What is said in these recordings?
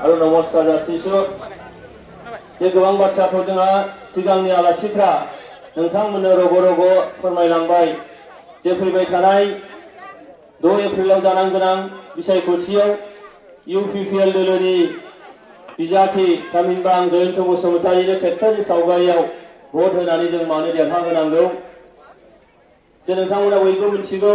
आरो नमस्कार जासिसो जे गोबां बाथ्राखौ जोंहा सिगांनि आलासिफ्रा नोंथांमोननो रग' रग' फोरमायलांबाय जे फैबाय थानाय 2 एप्रिलाव जानो गोनां बिसायख'थियाव UPPL दोलोनि बिजाथि थामहिनबा आं जयन्त बसुमतारीनो ट्रेक्टरनि सावगारियाव भट होनानै जों मानो देरहाहोनांगौ जे नोंथांमोना बयबो मिथिगौ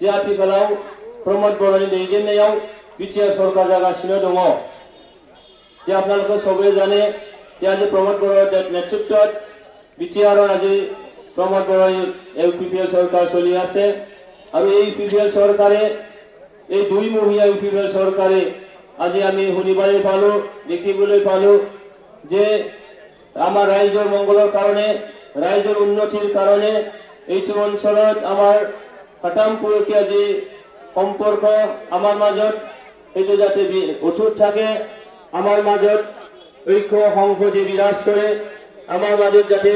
जे आथिखालाव प्रमोद बर'नि दैदेननायाव बिटिआर सरकार जागासिनो दङ जे आपनालोक सबै जाने जे आज प्रमोद बर'र नेतृत्वत बिटिआर आज प्रमोद बर'र UPPL सरकार चलि আছে और UPPL सरकारे এই 2 মহিয়া UPPL सरकारे আজি আমি শুনিবলৈ পালো দেখিবলৈ পালো যে আমার রাজ্যের মঙ্গলের কারণে রাজ্যের উন্নতির কারণে এই অঞ্চলত আমার কাটামপুরকীয়া যে সম্পর্ক আমার মাজত এইটো যাতে অটুট থাকে আমার মাজত ঐক্য সংহতি বিরাজ করে আমার মাজত যাতে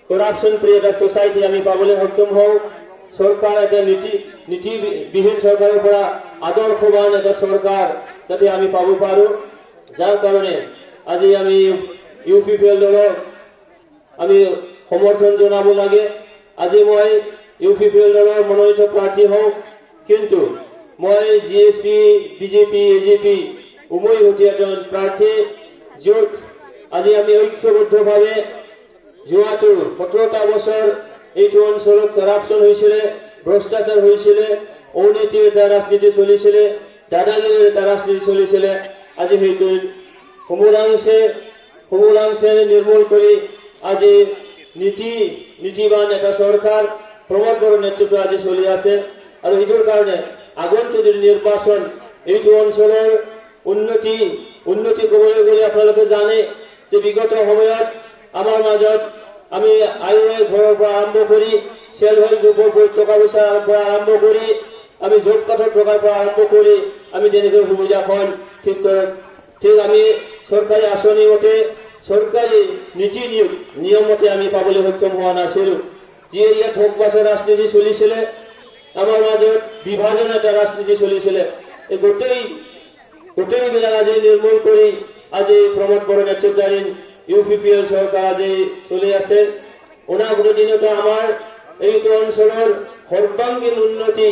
করাপশন ফ্রি একটা সোসাইটি আমি পাবলৈ সক্ষম হও सरकार এটা নীতিবিহীন সরকারের পৰা আদৰ্শবান একটা সৰকাৰ যাতে আমি পাব পাৰো যাৰ কাৰণে আজি আমি UPPL দলক আমি সমৰ্থন জানাব লাগে আজি মই UPPL দলৰ মনোনীত প্ৰাৰ্থী হওঁ কিন্তু মই GSP BJP AJP উমৈ হতি এজন প্ৰাৰ্থী যত আজি আমি ঐক্যবদ্ধভাৱে যোৱাটো 17টা বছৰ এইটো অঞ্চলত কৰাপশন হৈছিল ভ্ৰষ্টাচাৰ হৈছিল অনীতিৰ এটা ৰাজনীতি চলিছিল দাদাগিৰিৰ এটা ৰাজনীতি চলিছিল আজি সেইটো সমূলাংশে নিৰ্মূল কৰি আজি নীতিবান এটা সরকার প্রমোদ বড় নেতৃত্ব আজি চলি আছে আর এইটোর কারণে আগন্তুক নির্বাচন এইটো অঞ্চলের উন্নতি কবলৈ গলে আপনালোকে জানে যে বিগত সময়ত আমার মাজত আমি আইওএ ঘৰৰ পৰা আৰম্ভ কৰি সেল হেল্প গ্ৰুপৰ টকা পইচাৰ পৰা আৰম্ভ কৰি আমি জব কাৰ্ডৰ টকাৰ পৰা আৰম্ভ কৰি আমি যেনেকৈ সুবিধাখন ঠিক আমি সৰকাৰি আঁচনি মতে সৰকাৰি নীতি নিয়মতে আমি পাবলৈ সক্ষম হোৱা নাছিল যে ইয়াত ভোগবাসৰ ৰাজনীতি চলিছিল আমাৰ মাজত বিভাজন এটা ৰাজনীতি চলিছিল এই গোটেইবিলাক আজি নিৰ্মূল কৰি আজি প্ৰমোদ বড়ো নেতৃত্বাধীন UPPL সরকার আজি চলি আছে অনাগত দিনত আমার এইটো অঞ্চলের সর্বাঙ্গীন উন্নতি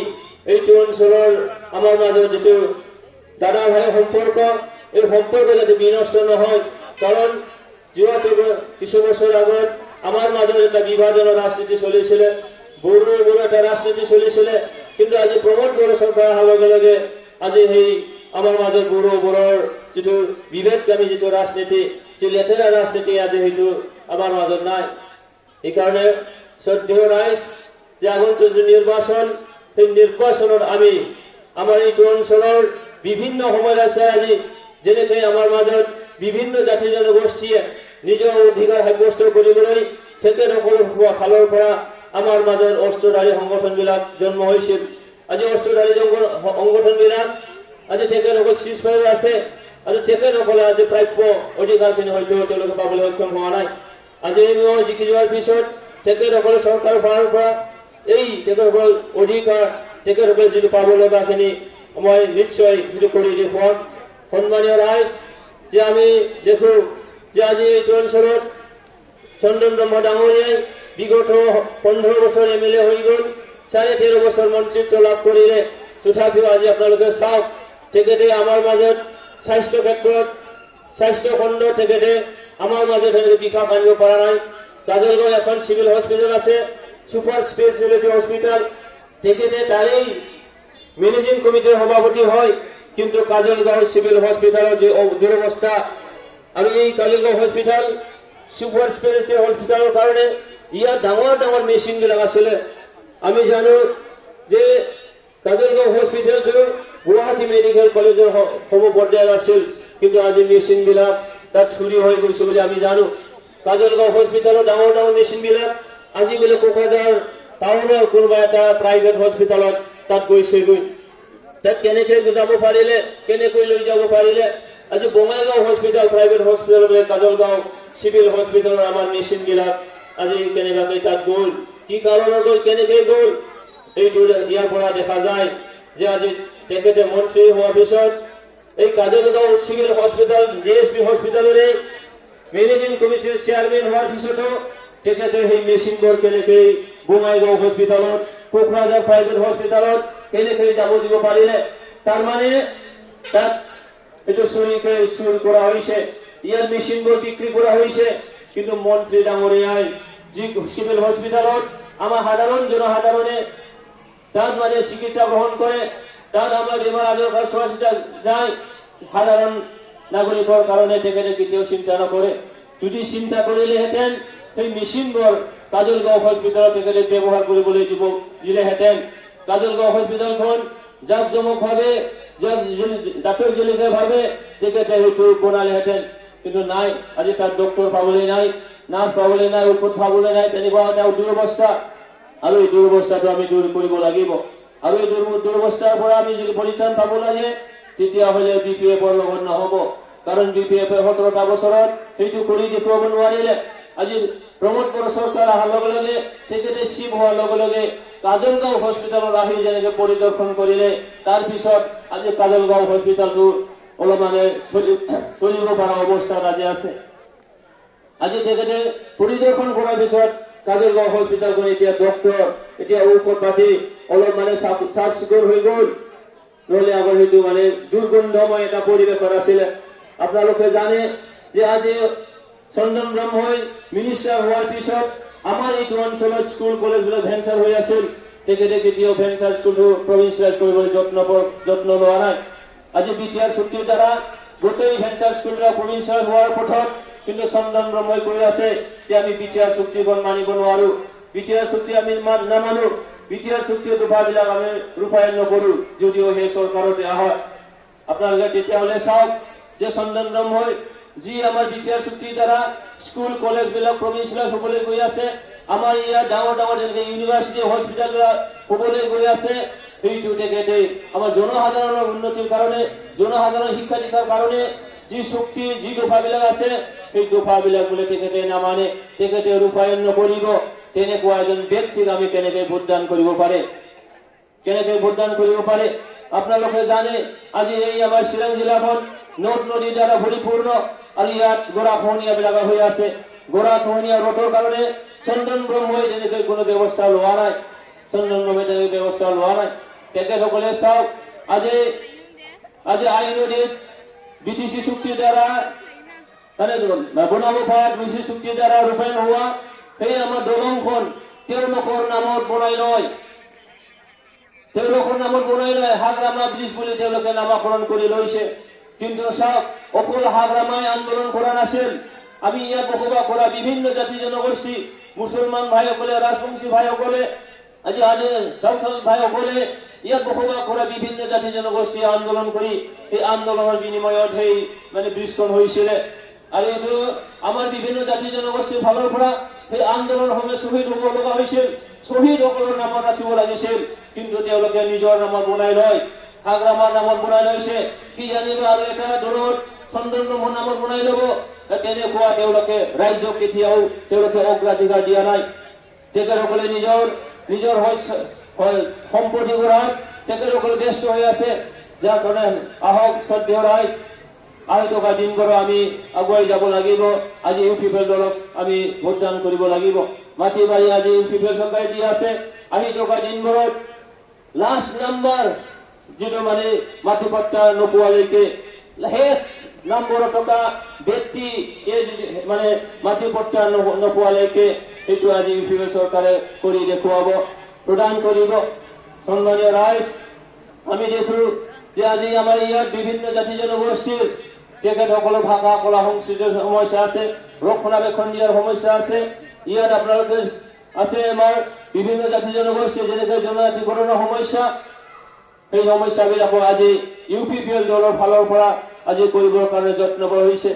এইটো অঞ্চলের আমার মাজত যেটো দাদা ভাই সম্পর্ক এই সম্পর্ক যাতে বিনষ্ট নহয় কারণ যোৱা কিছু বছর আগত আমার মাজত এটা বিভাজনের রাজনীতি চলিছিল বড়ো একটা রাজনীতি চলিছিল কিন্তু আজি প্রমোদ বড়ো সরকার অহাৰ লগে লগে আজি সেই আমার মাজত বড়োর যেটো বিভেদগামী যেটো রাজনীতি যে লেতেরা রাজনীতি আজি সেইটো আমার মাজত নাই এই কারণে শ্রদ্ধেয় রাইজ যে আগন্তুক নির্বাচন সেই নির্বাচনত আমি আমার এই অঞ্চলের বিভিন্ন সমস্যা আজি যেনেকৈ আমার মাজত বিভিন্ন জাতি জনগোষ্ঠীয়ে নিজৰ অধিকাৰ সাব্যস্ত কৰিবলৈ তেখেতসকলৰ ফালৰ পৰা আমাৰ মাজত অস্ত্ৰধাৰী সংগঠনবিলাক জন্ম হৈছিল আজি অস্ত্ৰধাৰী সংগঠনবিলাক আজি তেখেতসকল শীৰ্ষত আছে আৰু তেখেতসকলে আজি প্ৰাপ্য অধিকাৰখিনি হয়তো তেওঁলোকে পাবলৈ সক্ষম হোৱা নাই আজি মই জিকি যোৱাৰ পিছত তেখেতসকলে চৰকাৰৰ ফালৰ পৰা এই তেখেতসকল অধিকাৰ তেখেতসকলে যিটো পাব লগাখিনি মই নিশ্চয় যিটো কৰি দেখুৱাম সন্মানীয় ৰাইজ যে আমি দেখো যে আজি এই অঞ্চলত চন্দন ব্ৰহ্ম ডাঙৰীয়াই বিগত 15 বছৰ MLA হৈ গল 13.5 বছৰ মন্ত্ৰীত্ব লাভ কৰিলে তথাপিও আজি আপোনালোকে চাওক তেখেতে আমাৰ মাজত স্বাস্থ্য ক্ষেত্ৰত স্বাস্থ্য খণ্ড তেখেতে আমাৰ মাজত বিকাশ আনিব পৰা নাই কাজলগাঁও এখন সিভিল হস্পিটেল আছে সুপাৰ স্পেশালিটি হস্পিটেল তেখেতে তাৰেই ম্যানেজিং কমিটিৰ সভাপতি হয় কিন্তু কাজলগাঁও সিভিল হস্পিটেলৰ যে দুৰৱস্থা আৰু এই কাজলগাঁও হস্পিটেল সুপাৰ স্পেশালিটি হস্পিটেলৰ কাৰণে ইয়াত ডাঙৰ মেচিন বিলাক আছিল আমি জানো যে কাজলগাঁও হস্পিটেলটো গুৱাহাটী মেডিকেল কলেজৰ সমপৰ্যায়ৰ আছিল কিন্তু আজি মেচিন বিলাক তাত চুৰি হৈ গৈছে বুলি আমি জানো কাজলগাঁও হস্পিটেলৰ ডাঙৰ মেচিন বিলাক আজি বোলে কোকৰাঝাৰ টাউনৰ কোনোবা এটা প্ৰাইভেট হস্পিটেলত তাত গৈছেগৈ তাত কেনেকৈ যাব পাৰিলে কেনেকৈ লৈ যাব পাৰিলে আজি বঙাইগাঁও হস্পিটেল প্ৰাইভেট হস্পিটেল বোলে কাজলগাঁও সিভিল হস্পিটেলৰ আমাৰ মেচিন বিলাক আজি কেনেকৈ তাত গ'ল কি কাৰণত গ'ল কেনেকৈ গ'ল এইটো ইয়াৰ পৰা দেখা যায় যে আজি তেখেতে মন্ত্ৰী হোৱাৰ পিছত এই কাজলগাঁও সিভিল হসপিটাল জেএসপি হসপিটালৰে মেনেজিং কমিটিৰ চেয়াৰমেন হোৱাৰ পিছতো তেখেতে সেই মেচিনবোৰ কেনেকৈ বঙাইগাঁও হস্পিটালত কোকৰাঝাৰ প্ৰাইভেট হস্পিটালত কেনেকৈ যাব দিব পাৰিলে তাৰমানে তাত এইটো চুৰি কৰা হৈছে ইয়াৰ মেচিনবোৰ বিক্ৰী কৰা হৈছে কিন্তু মন্ত্ৰী ডাঙৰীয়াই যি সিভিল হস্পিটালত আমাৰ সাধাৰণ জনসাধাৰণে তাত মানে চিকিৎসা গ্ৰহণ কৰে তাত আমাৰ বেমাৰ আজাৰৰ পৰা চোৱা চিতা যায় সাধাৰণ নাগৰিকৰ কাৰণে তেখেতে কেতিয়াও চিন্তা নকৰে যদি চিন্তা কৰিলেহেঁতেন সেই মেচিনবোৰ কাজলগাঁও হস্পিটালত তেখেতে ব্যৱহাৰ কৰিবলৈ দিলেহেঁতেন কাজলগাঁও হস্পিটালখন জাকজমকভাৱে দাঁতৰজলিকাভাৱে তেখেতে সেইটো বনালেহেঁতেন কিন্তু নাই আজি তাত ডক্টৰ পাবলৈ নাই নাৰ্ছ পাবলৈ নাই ঔষধ পাবলৈ নাই তেনেকুৱা এটা দুৰৱস্থা আৰু এই দুৰৱস্থাটো আমি দূৰ কৰিব লাগিব আৰু এই দুৰৱস্থাৰ পৰা আমি যদি পৰিত্ৰাণ পাব লাগে তেতিয়াহ'লে BPFৰ লগত নহ'ব কাৰণ BPFে 17টা বছৰত সেইটো কৰি দেখুৱাব নোৱাৰিলে আজি প্ৰমোদ বড়ো চৰকাৰ অহাৰ লগে লগে তেখেতে চিফ হোৱাৰ লগে লগে কাজলগাঁও হস্পিটালত আহি যেনেকৈ পৰিদৰ্শন কৰিলে তাৰপিছত আজি কাজলগাঁও হস্পিটালটো অলপমানে চলিব পৰা অৱস্থাত আজি আছে আজি তেখেতে পৰিদৰ্শন কৰাৰ পিছত কাজলগাঁও হস্পিটালখন এতিয়া ডক্টৰ এতিয়া ঔষধ পাতি অলপমানে চাফ চিকুণ হৈ গ'ল নহ'লে আগৰ সেইটো মানে দুৰ্গন্ধময় এটা পৰিৱেশত আছিলে আপোনালোকে জানে যে আজি চন্দন ব্ৰহ্মই মিনিষ্টাৰ হোৱাৰ পিছত আমাৰ এইটো অঞ্চলত স্কুল কলেজবিলাক ভেঞ্চাৰ হৈ আছিল তেখেতে কেতিয়াও ভেঞ্চাৰ স্কুলটো প্ৰভিন্সিয়েলাইজ কৰিবলৈ যত্ন লোৱা নাই আজি BTR চুক্তিৰ দ্বাৰা গোটেই ভেঞ্চাৰ স্কুলবিলাক প্ৰভিন্সিয়েলাইজ হোৱাৰ পথত কিন্তু চন্দন ব্ৰহ্মই কৈ আছে যে আমি BTR চুক্তিখন মানিব নোৱাৰো BTR চুক্তি আমি নামানো BTR চুক্তিৰ দফাবিলাক আমি ৰূপায়ণ নকৰো যদিও সেই চৰকাৰতে হয় আপোনালোকে তেতিয়াহ'লে চাওক যে চন্দন ব্ৰহ্মই যি আমাৰ BTR চুক্তিৰ দ্বাৰা স্কুল কলেজবিলাক প্ৰভিন্সিয়েলাইজ হ'বলৈ গৈ আছে আমাৰ ইয়াত ডাঙৰ যেনেকৈ ইউনিভাৰ্চিটি হস্পিটেলবিলাক হ'বলৈ গৈ আছে সেইটো তেখেতে আমাৰ জনসাধাৰণৰ উন্নতিৰ কাৰণে জনসাধাৰণৰ শিক্ষা দীক্ষাৰ কাৰণে যি চুক্তি যি দফাবিলাক আছে সেই দফাবিলাক বোলে তেখেতে নামানে তেখেতে ৰূপায়ণ নকৰিব তেনেকুৱা এজন ব্যক্তিক আমি কেনেকৈ ভোটদান কৰিব পাৰে আপোনালোকে জানে আজি এই আমাৰ চিৰাং জিলাখন নদ নদীৰ দ্বাৰা ভৰিপূৰ্ণ আৰু ইয়াত গৰাখহনীয়াবিলাক হৈ আছে গৰাখহনীয়া ৰোধৰ কাৰণে চন্দন ব্ৰহ্মই যেনেকৈ কোনো ব্যৱস্থা লোৱা নাই তেখেতসকলে চাওক আজি আই নদীত BTC চুক্তিৰ দ্বাৰা মানে বনাব পৰা BTC চুক্তিৰ দ্বাৰা ৰূপায়ণ হোৱা সেই আমাৰ দলংখন তেওঁলোকৰ নামত বনাই লয় হাগ্ৰামা ব্ৰিজ বুলি তেওঁলোকে নামাকৰণ কৰি লৈছে কিন্তু চাওক অকল হাগ্ৰামাই আন্দোলন কৰা নাছিল আমি ইয়াত বসবাস কৰা বিভিন্ন জাতি জনগোষ্ঠী মুছলমান ভাইসকলে ৰাজবংশী ভাইসকলে আজি সাঁওতাল ভাইসকলে ইয়াত বসবাস কৰা বিভিন্ন জাতি জনগোষ্ঠী আন্দোলন কৰি এই আন্দোলনৰ বিনিময়ত সেই মানে ব্ৰিজখন হৈছিলে আৰু এইটো আমাৰ বিভিন্ন জাতি জনগোষ্ঠীৰ ফালৰ পৰা সেই আন্দোলনৰ সময়ত শ্বহীদ হ'ব লগা হৈছিল শ্বহীদসকলৰ নামত ৰাখিব লাগিছিল কিন্তু তেওঁলোকে নিজৰ নামত বনাই লয় হাগ্ৰামাৰ নামত বনাই লৈছে কি জানিব আৰু এটা দলত চন্দন ব্ৰহ্মৰ নামত বনাই ল'ব তেনেকুৱা তেওঁলোকে ৰাজ্যক কেতিয়াও তেওঁলোকে অগ্ৰাধিকাৰ দিয়া নাই তেখেতসকলে নিজৰ সম্পত্তি গঢ়াত তেখেতসকলে ব্যস্ত হৈ আছে যাৰ কাৰণে আহক শ্ৰদ্ধেয় ৰাইজ আহি থকা দিনবোৰো আমি আগুৱাই যাব লাগিব আজি UPFL দলক আমি ভোটদান কৰিব লাগিব মাটি বাৰী আজি UPFL চৰকাৰে দি আছে আহি থকা দিনবোৰত লাষ্ট নাম্বাৰ যিটো মানে মাটি পট্টা নোপোৱালৈকে শেষ নম্বৰত থকা ব্যক্তি মানে মাটি পট্টা নোপোৱালৈকে সেইটো আজি UPFL চৰকাৰে কৰি দেখুৱাব প্ৰদান কৰিব সন্মানীয় ৰাইজ আমি দেখো যে আজি আমাৰ ইয়াত বিভিন্ন জাতি জনগোষ্ঠীৰ তেখেতসকলৰ ভাষা কলা সংস্কৃতিৰ সমস্যা আছে ৰক্ষণাবেক্ষণ দিয়াৰ সমস্যা আছে ইয়াত আপোনালোকে আছে আমাৰ বিভিন্ন জাতি জনগোষ্ঠী যেনেকৈ জনজাতিকৰণৰ সমস্যা সেই সমস্যাবিলাকো আজি UPFL দলৰ ফালৰ পৰা আজি কৰিবৰ কাৰণে যত্নবৰ হৈছে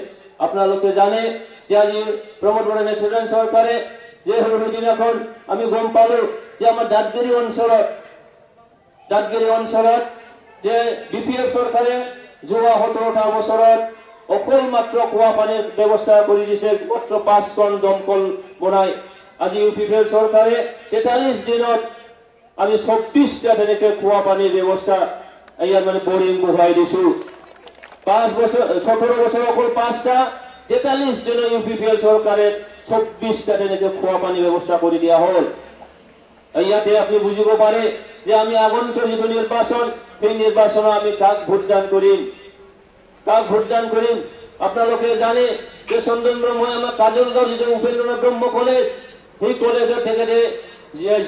আপোনালোকে জানে যে আজি প্ৰমোদ বড়ো নেতৃত্বাধীন চৰকাৰে যে সেইদিনাখন আমি গম পালো যে আমাৰ দাঁতগিৰি অঞ্চলত যে BPF চৰকাৰে যোৱা 17টা বছৰত অকল মাত্ৰ কুঁৱা পানীৰ ব্যৱস্থা কৰি দিছে মাত্ৰ 5খন দমকল বনাই আজি UPFL চৰকাৰে 43 দিনত আমি 24টা তেনেকৈ কুঁৱা পানীৰ ব্যৱস্থা ইয়াত মানে বৰিং বহুৱাই দিছো 5 বছর 17 বছর অকল 5টা 43 জন ইউপিপিএল সরকারের 24টা ট্রেনেতে খোয়া পানি ব্যবস্থা করে দেওয়া হল। ইয়াতে আপনি বুঝিব পারে যে আমি আগন্তুক যে নির্বাচন সেই নির্বাচনে আমি কাক ভোটদান করিম আপনালোকে জানে যে সন্দন ব্রহ্ম আমার কাজলগাঁও যে উপেন্দ্রনাথ ব্রহ্ম কলেজ সেই কলেজের থেকে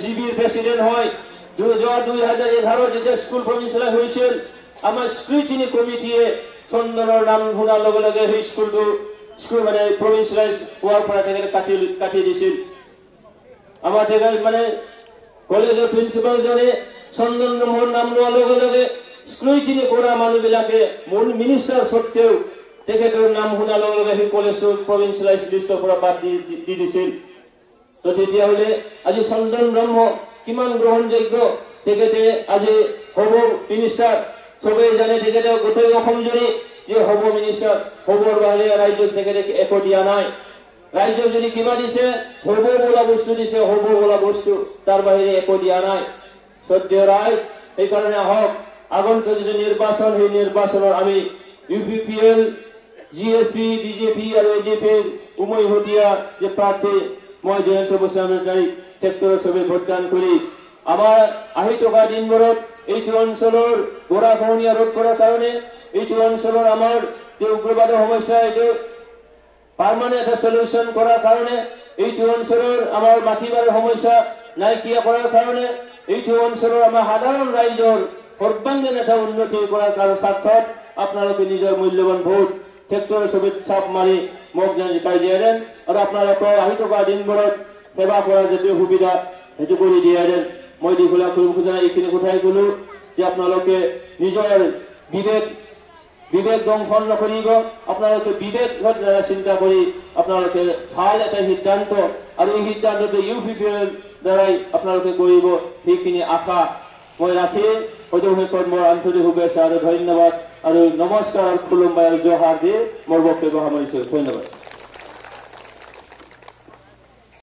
জিবির প্রেসিডেন্ট হয় 2011 যে স্কুল প্রভিন্সিয়াল হয়েছিল আমার স্ক্রুটিনি কমিটিয়ে সন্দনের নাম শুনার লগে লগে সেই স্কুল মানে প্রভিন্সিয়ালাইজ হওয়ার পর থেকে কাটিয়ে দিছিল। আমার থেকে মানে কলেজের প্রিন্সিপাল জনে সন্দন ব্রহ্মর নাম নেওয়ার লগে লগে স্ক্রুটিনি করা মানুষবিলাকে মূল মিনিস্টার সত্ত্বেও তেখেতের নাম শুনার লগে লগে সেই কলেজটো প্রভিন্সিয়ালাইজ লিষ্টৰ পৰা বাদ দি দিছিল। তো তেতিয়াহ'লে আজি সন্দন ব্ৰহ্ম কিমান গ্ৰহণযোগ্য তেখেতে আজি হ'ব মিনিষ্টাৰ সবেই জানে তেখেতে গোটেই অসম জুৰি যে হ'ব মিনিষ্টাৰ হ'বৰ বাহিৰে ৰাজ্যক তেখেতে একো দিয়া নাই। ৰাজ্যক যদি কিবা দিছে হ'ব বোলা বস্তু দিছে, হ'ব বোলা বস্তু তাৰ বাহিৰে একো দিয়া নাই। শ্ৰদ্ধেয় ৰাইজ সেইকাৰণে আহক আগন্তুক যে নিৰ্বাচন সেই নিৰ্বাচনৰ আমি ইউপিপিএল জিএসপি বিজেপি আৰু এজিপিৰ উমৈহতীয়া যে প্ৰাৰ্থী মই জয়ন্ত বসুমতাৰী ক্ষেত্ৰত সবে ভোটদান কৰি আমাৰ আহি থকা দিনবোৰত এইটো অঞ্চলৰ গৰাখহনীয়া ৰোধ কৰাৰ কাৰণে এইটো অঞ্চলৰ আমাৰ যে উগ্ৰবাদৰ সমস্যা এইটো পাৰ্মানেণ্ট এটা সলিউশ্যন কৰাৰ কাৰণে এইটো অঞ্চলৰ আমাৰ মাটিবাৰীৰ সমস্যা নাইকিয়া কৰাৰ কাৰণে এইটো অঞ্চলৰ আমাৰ সাধাৰণ ৰাইজৰ সৰ্বাংগীন এটা উন্নতি কৰাৰ স্বাৰ্থত আপোনালোকে নিজৰ মূল্যৱান ভোট ক্ষেত্ৰৰ ছবিত চাপ মাৰি মোক যেন জিকাই দিয়ে যেন আৰু আপোনালোকৰ আহি থকা দিনবোৰত সেৱা কৰাৰ যিটো সুবিধা সেইটো কৰি দিয়ে যেন মই দীঘলীয়া কৰিব খোজা এইখিনি কথাই কলো যে আপোনালোকে নিজৰ বিবেক দংশন নকৰিব, আপোনালোকে বিবেকত চিন্তা কৰি আপোনালোকে ভাল এটা সিদ্ধান্ত আৰু এই সিদ্ধান্তটো ইউপিপিএল দ্বাৰাই আপোনালোকে কৰিব সেইখিনি আশা মই ৰাখি হয়তো শেষত মোৰ আন্তৰিক শুভেচ্ছা আৰু ধন্যবাদ আৰু নমস্কাৰ আৰু খুলুমবাই আৰু জহাৰ দি মোৰ বক্তব্য সামৰিছো। ধন্যবাদ।